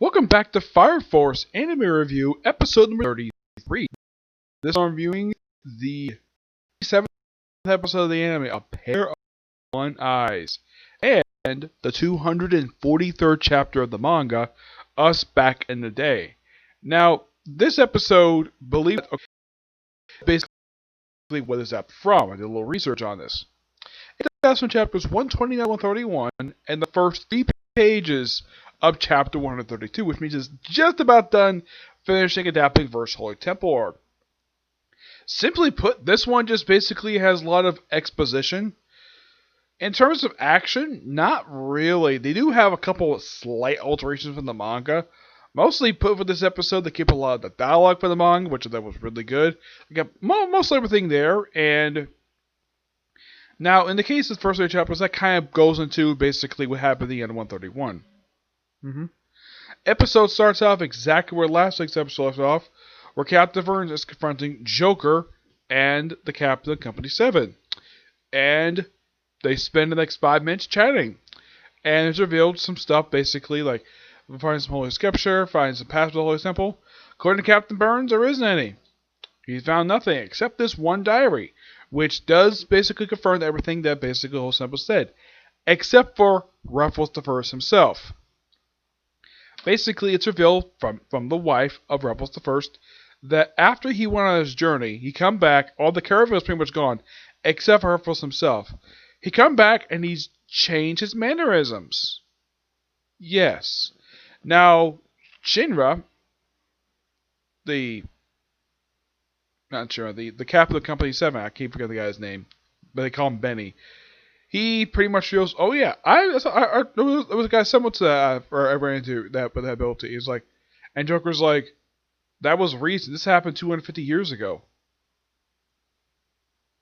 Welcome back to Fire Force Anime Review, episode number 33. This I'm reviewing the 7th episode of the anime, A Pair of One Eyes, and the 243rd chapter of the manga, Us Back in the Day. Now, this episode, believe it, basically what is that from? I did a little research on this. It has from chapters 129 131 and the first 3 pages of chapter 132, which means it's just about done finishing adapting Verse Holy Temple arc. Simply put, this one just basically has a lot of exposition. In terms of action, not really. They do have a couple of slight alterations from the manga. Mostly put for this episode, they keep a lot of the dialogue for the manga, which I thought was really good. They got most everything there, and now, in the case of the first 3 chapters, that kind of goes into basically what happened at the end of 131. Episode starts off exactly where last week's episode left off, where Captain Burns is confronting Joker and the Captain of Company 7. And they spend the next 5 minutes chatting. And it's revealed some stuff, basically, like finding some Holy Scripture, finding some paths to the Holy Temple. According to Captain Burns, there isn't any. He's found nothing except this one diary, which does basically confirm everything that basically Holy Temple said, except for Ruffles the First himself. Basically, it's revealed from the wife of Ruffles the First that after he went on his journey, he come back, all the caravan is pretty much gone, except for Ruffles himself. He come back and he's changed his mannerisms. Yes. Now, Shinra, the captain of Company 7, I keep forgetting the guy's name, but they call him Benny. He pretty much feels, oh yeah, there was a guy similar to that I ran into that with that ability. He's like, and Joker's like, that was recent. This happened 250 years ago.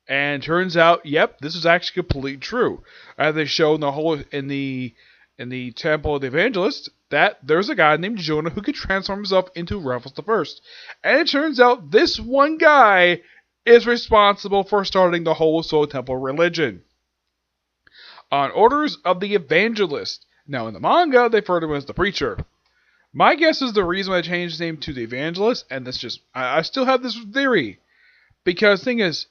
And turns out, yep, this is actually completely true. As they show in the Temple of the Evangelist, that there's a guy named Jonah who could transform himself into Ruffles the First. And it turns out this one guy is responsible for starting the Holy Soul Temple religion. On orders of the Evangelist. Now in the manga, they refer to him as the Preacher. My guess is the reason why I changed his name to the Evangelist, and this just, I still have this theory. Because the thing is,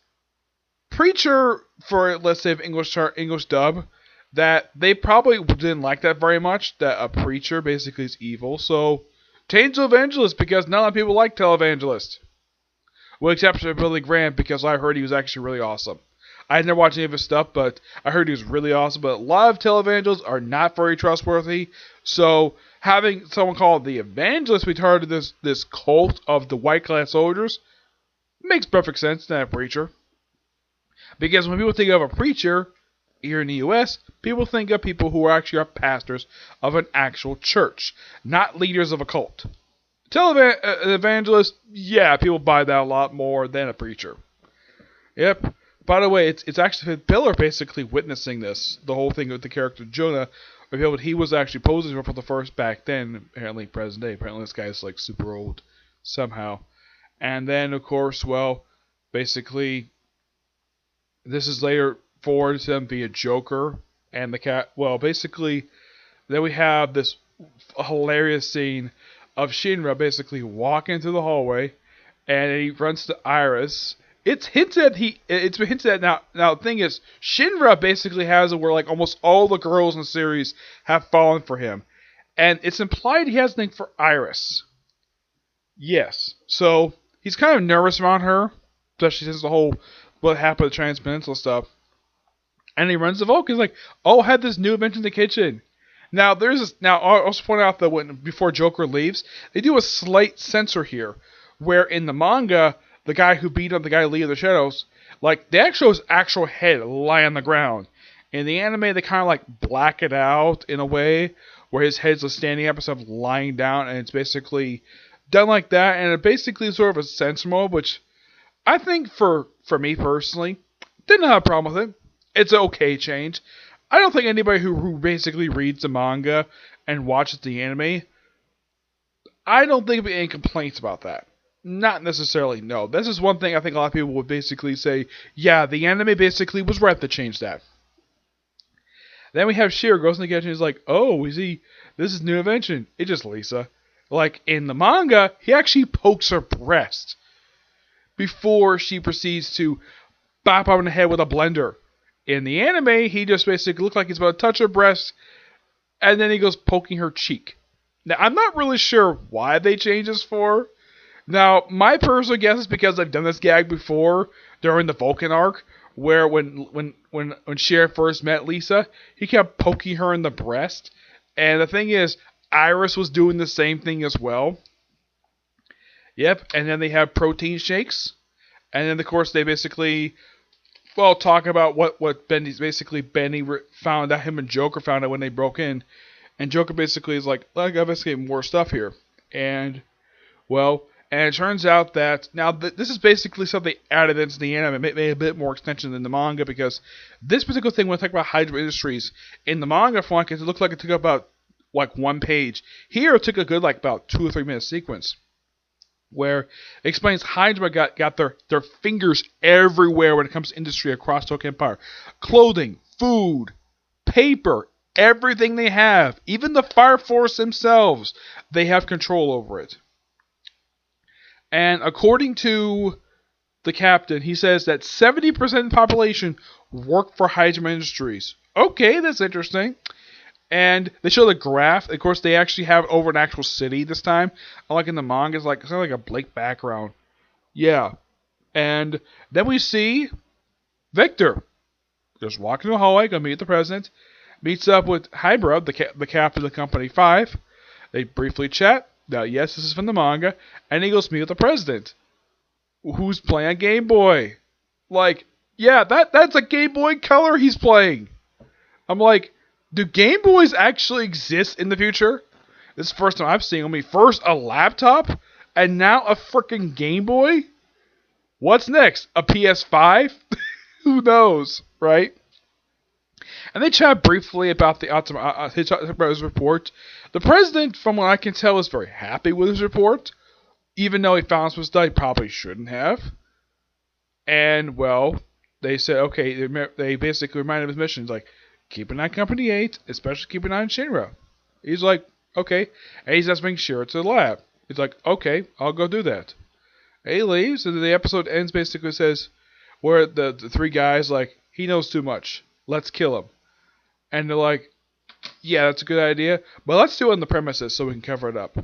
Preacher, for let's say English dub, that they probably didn't like that very much, that a preacher basically is evil, so change to Evangelist because not a lot of people like Televangelist. With the exception of Billy Graham, because I heard he was actually really awesome. I had never watched any of his stuff, but I heard he was really awesome. But a lot of televangelists are not very trustworthy. So having someone called the Evangelist be part of this cult of the white class soldiers makes perfect sense, not a preacher. Because when people think of a preacher here in the U.S., people think of people who actually are pastors of an actual church, not leaders of a cult. Televangelist, yeah, people buy that a lot more than a preacher. Yep. By the way, it's actually Pillar basically witnessing this, the whole thing with the character Jonah, revealed he was actually posing for the First back then, apparently present day. Apparently this guy's like super old somehow. And then, of course, well, basically, this is later forward to them via Joker and the cat. Well, basically, then we have this hilarious scene of Shinra basically walking through the hallway, and he runs to Iris. It's hinted at now. Now the thing is, Shinra basically has it where like almost all the girls in the series have fallen for him, and it's implied he has a thing for Iris. Yes, so he's kind of nervous around her, especially since the whole what happened with the Transpeninsula stuff. And he runs to Volk. He's like, "Oh, I had this new invention in the kitchen." Now there's this. Now I'll also point out that before Joker leaves, they do a slight censor here, where in the manga, the guy who beat up the guy Lee of the Shadows, like they actually show his actual head lie on the ground. In the anime, they kind of like black it out in a way where his head's just standing up instead of lying down, and it's basically done like that, and it basically is sort of a censor mode, which I think for me personally, didn't have a problem with it. It's an okay change. I don't think anybody who basically reads the manga and watches the anime, I don't think there'll be any complaints about that. Not necessarily, no. This is one thing I think a lot of people would basically say, yeah, the anime basically was right to change that. Then we have Shiro goes in the kitchen and he's like, oh, is he This is new invention. It's just Lisa. Like, in the manga, he actually pokes her breast before she proceeds to bop her on the head with a blender. In the anime, he just basically looks like he's about to touch her breast, and then he goes poking her cheek. Now, I'm not really sure why they changed this for. Now, my personal guess is because I've done this gag before during the Vulcan arc, where when Sheriff first met Lisa, he kept poking her in the breast. And the thing is, Iris was doing the same thing as well. Yep, and then they have protein shakes. And then, of course, they basically, well, talk about what Benny found out, him and Joker found out when they broke in. And Joker basically is like, I gotta investigate more stuff here. And, well, and it turns out that, now this is basically something added into the anime, made a bit more extension than the manga, because this particular thing, when I talk about Hydra Industries, in the manga font, it looked like it took about, like, 1 page. Here, it took a good, like, about 2 or 3 minute sequence, where it explains Hydra got their fingers everywhere when it comes to industry across Tokyo Empire. Clothing, food, paper, everything they have, even the Fire Force themselves, they have control over it. And according to the captain, he says that 70% of the population work for Hydra Industries. Okay, that's interesting. And they show the graph. Of course, they actually have it over an actual city this time. Unlike in the manga, it's kind of like a blank background. Yeah. And then we see Victor just walking the hallway, going to meet the president. Meets up with Hybra, the captain of the Company 5. They briefly chat. Now, yes, this is from the manga. And he goes meet with the president, who's playing a Game Boy. Like, yeah, that's a Game Boy Color he's playing. I'm like, do Game Boys actually exist in the future? This is the first time I've seen them. First a laptop, and now a freaking Game Boy? What's next? A PS5? Who knows, right? And they chat briefly about his report. The president, from what I can tell, is very happy with his report, even though he found some stuff he probably shouldn't have. And, well, they said, okay, they basically reminded him of his mission. Like, keep an eye on Company 8, especially keep an eye on Shinra. He's like, okay. And he's just making sure it's a lab. He's like, okay, I'll go do that. And he leaves, and the episode ends basically says, where the 3 guys, like, he knows too much. Let's kill him. And they're like, yeah, that's a good idea, but let's do it on the premises so we can cover it up.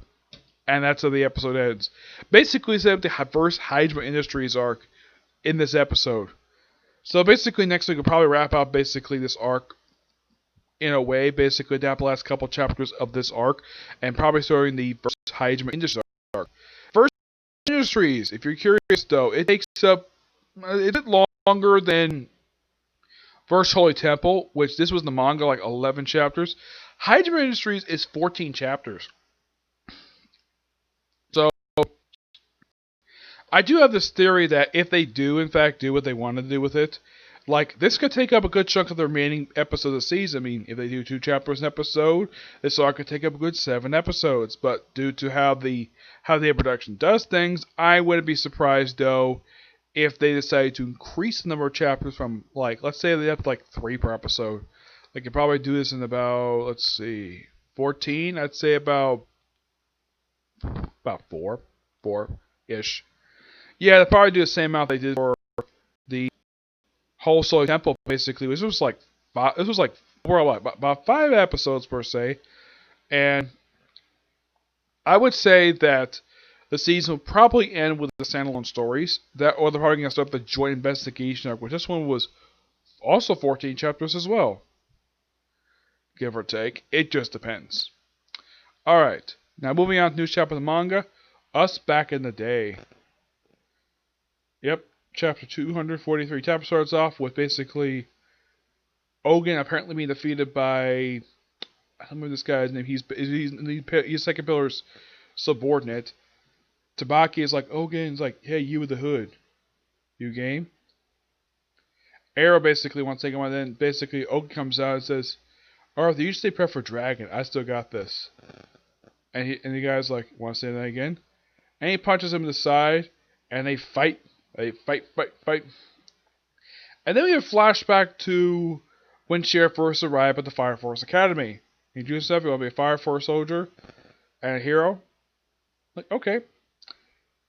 And that's how the episode ends. Basically, set up the first Hydra Industries arc in this episode. So basically, next week we'll probably wrap up basically this arc in a way, basically adapt the last couple chapters of this arc, and probably starting the first Hydra Industries arc. First Industries, if you're curious though, it takes up a bit longer than First Holy Temple, which this was in the manga, like 11 chapters. Hydra Industries is 14 chapters. So, I do have this theory that if they do, in fact, do what they want to do with it, like, this could take up a good chunk of the remaining episodes of the season. I mean, if they do 2 chapters an episode, this arc could take up a good 7 episodes. But due to how the production does things, I wouldn't be surprised, though, if they decide to increase the number of chapters from, like, let's say they have, like, 3 per episode. They could probably do this in about, let's see, 14? I'd say about 4-ish. Yeah, they'll probably do the same amount they did for the whole Holy Temple, basically. This was like 5 episodes, per se. And I would say that the season will probably end with the standalone stories, or they're probably going to start the joint investigation arc, which this one was also 14 chapters as well. Give or take. It just depends. Alright, now moving on to news chapter of the manga, Us Back in the Day. Yep, chapter 243. Chapter starts off with basically Ogen apparently being defeated by, I don't remember this guy's name, he's Second Pillar's subordinate. Tabaki is like, Ogen's like, hey, you with the hood. You game? Arrow basically wants to take him on, then basically Ogen comes out and says, Arthur, you stay prep for Dragon. I still got this. And the guy's like, want to say that again? And he punches him in the side, and they fight. They fight. And then we have a flashback to when Sheriff first arrived at the Fire Force Academy. You do stuff. You want to be a Fire Force soldier and a hero. Like, okay.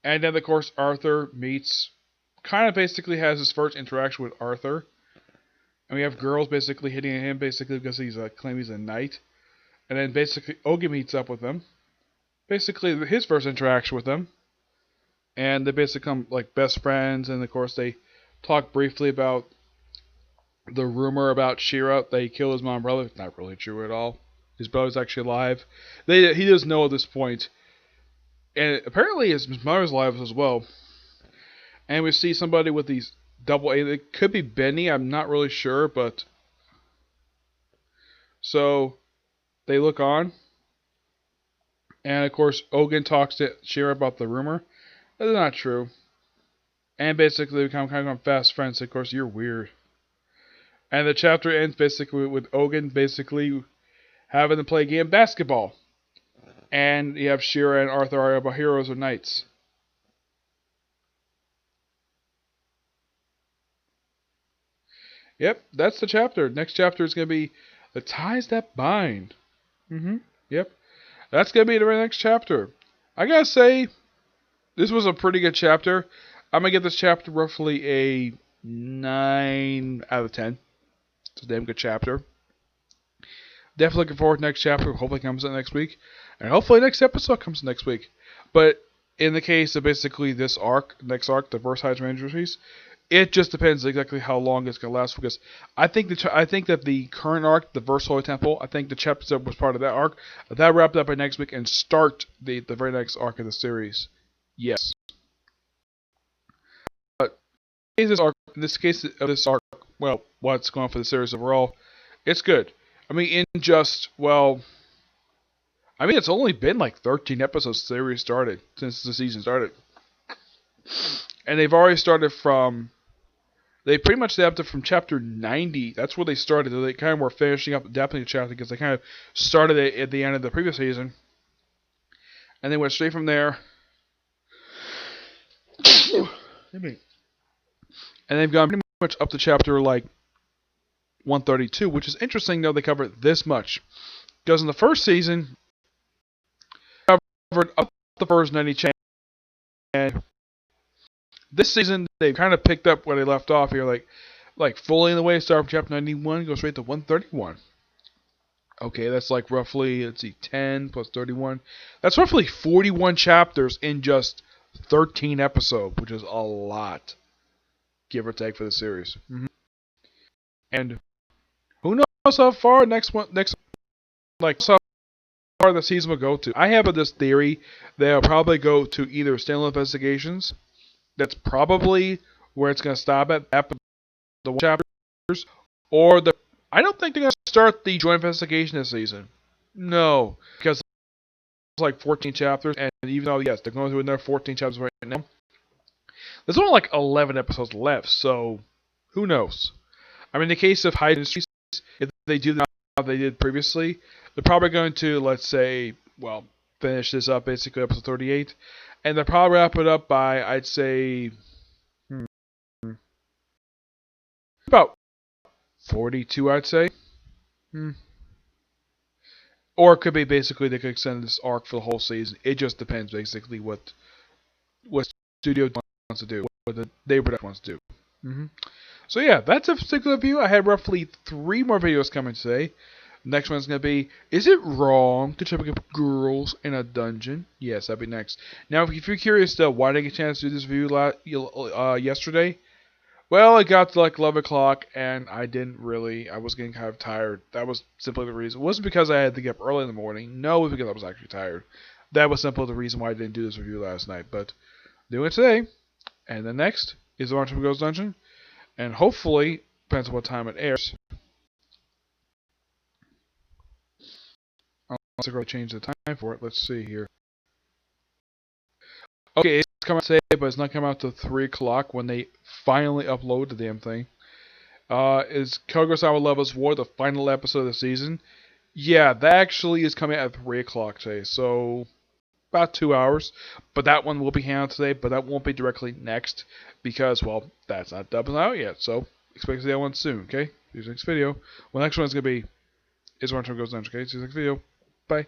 And then, of course, Arthur meets, kind of basically has his first interaction with Arthur. And we have girls basically hitting him basically because he's claiming he's a knight. And then basically Ogun meets up with him. Basically his first interaction with them. And they basically become like best friends. And of course they talk briefly about the rumor about She-Ra that he killed his mom and brother. It's not really true at all. His brother's actually alive. He doesn't know at this point. And apparently his mother's alive as well. And we see somebody with these double A. It could be Benny. I'm not really sure, but so they look on. And of course, Ogun talks to She-Ra about the rumor. That's not true. And basically, we kind of fast friends. Of course, you're weird. And the chapter ends basically with Ogun basically having to play a game of basketball. And you have She-Ra and Arthur are about heroes or knights. Yep, that's the chapter. Next chapter is going to be The Ties That Bind. Yep. That's going to be the very next chapter. I gotta say, this was a pretty good chapter. I'm going to give this chapter roughly a 9 out of 10. It's a damn good chapter. Definitely looking forward to the next chapter. Hopefully it comes out next week. And hopefully the next episode comes next week. But in the case of basically this arc, next arc, the Versailles Rangers, it just depends exactly how long it's going to last. Because I think that the current arc, the Versailles Temple, I think the chapter that was part of that arc, that wrapped up by next week and start the very next arc of the series. Yes. But in this case of this arc, well, what's going on for the series overall, it's good. I mean, it's only been like 13 episodes since the series started, since the season started. And they've already started they pretty much adapted from chapter 90. That's where they started. They kind of were finishing up the Japanese chapter because they kind of started it at the end of the previous season. And they went straight from there. And they've gone pretty much up to chapter like 132, which is interesting though they covered this much. Because in the first season, they covered up the first 90 chapters. And this season, they've kind of picked up where they left off here, like fully in the way, start from chapter 91, go straight to 131. Okay, that's like roughly, let's see, 10 plus 31. That's roughly 41 chapters in just 13 episodes, which is a lot, give or take, for the series. And who knows how far how far the season will go to. I have this theory they'll probably go to either Standalone Investigations. That's probably where it's going to stop at the chapters, or I don't think they're going to start the joint investigation this season. No, because it's like 14 chapters, and even though yes, they're going through another 14 chapters right now, there's only like 11 episodes left. So who knows? I mean, in the case of High Industries, if they do how they did previously, they're probably going to, let's say, well, finish this up basically episode 38. And they'll probably wrap it up by, I'd say, about 42, I'd say. Or it could be basically they could extend this arc for the whole season. It just depends basically what studio wants to do, what the day production wants to do. So yeah, that's a particular view. I had roughly 3 more videos coming today. Next one's going to be, is it wrong to try to get girls in a dungeon? Yes, that'll be next. Now, if you're curious though, why did I get a chance to do this review yesterday? Well, it got to like 11 o'clock, and I was getting kind of tired. That was simply the reason. It wasn't because I had to get up early in the morning. No, it was because I was actually tired. That was simply the reason why I didn't do this review last night. But doing it today, and then next is the Orange Girls Dungeon, and hopefully, depends on what time it airs. I'll go change the time for it. Let's see here. Okay, it's coming out today, but it's not coming out till 3 o'clock when they finally upload the damn thing. Is Kaguya-sama Lover's War, the final episode of the season? Yeah, that actually is coming out at 3 o'clock today, so about 2 hours. But that one will be handled today, but that won't be directly next because, well, that's not dubbed out yet. So expect to see that one soon, okay? Here's the next video. Well, the next one's going to be is where our time goes down. Okay, see you next video. Bye.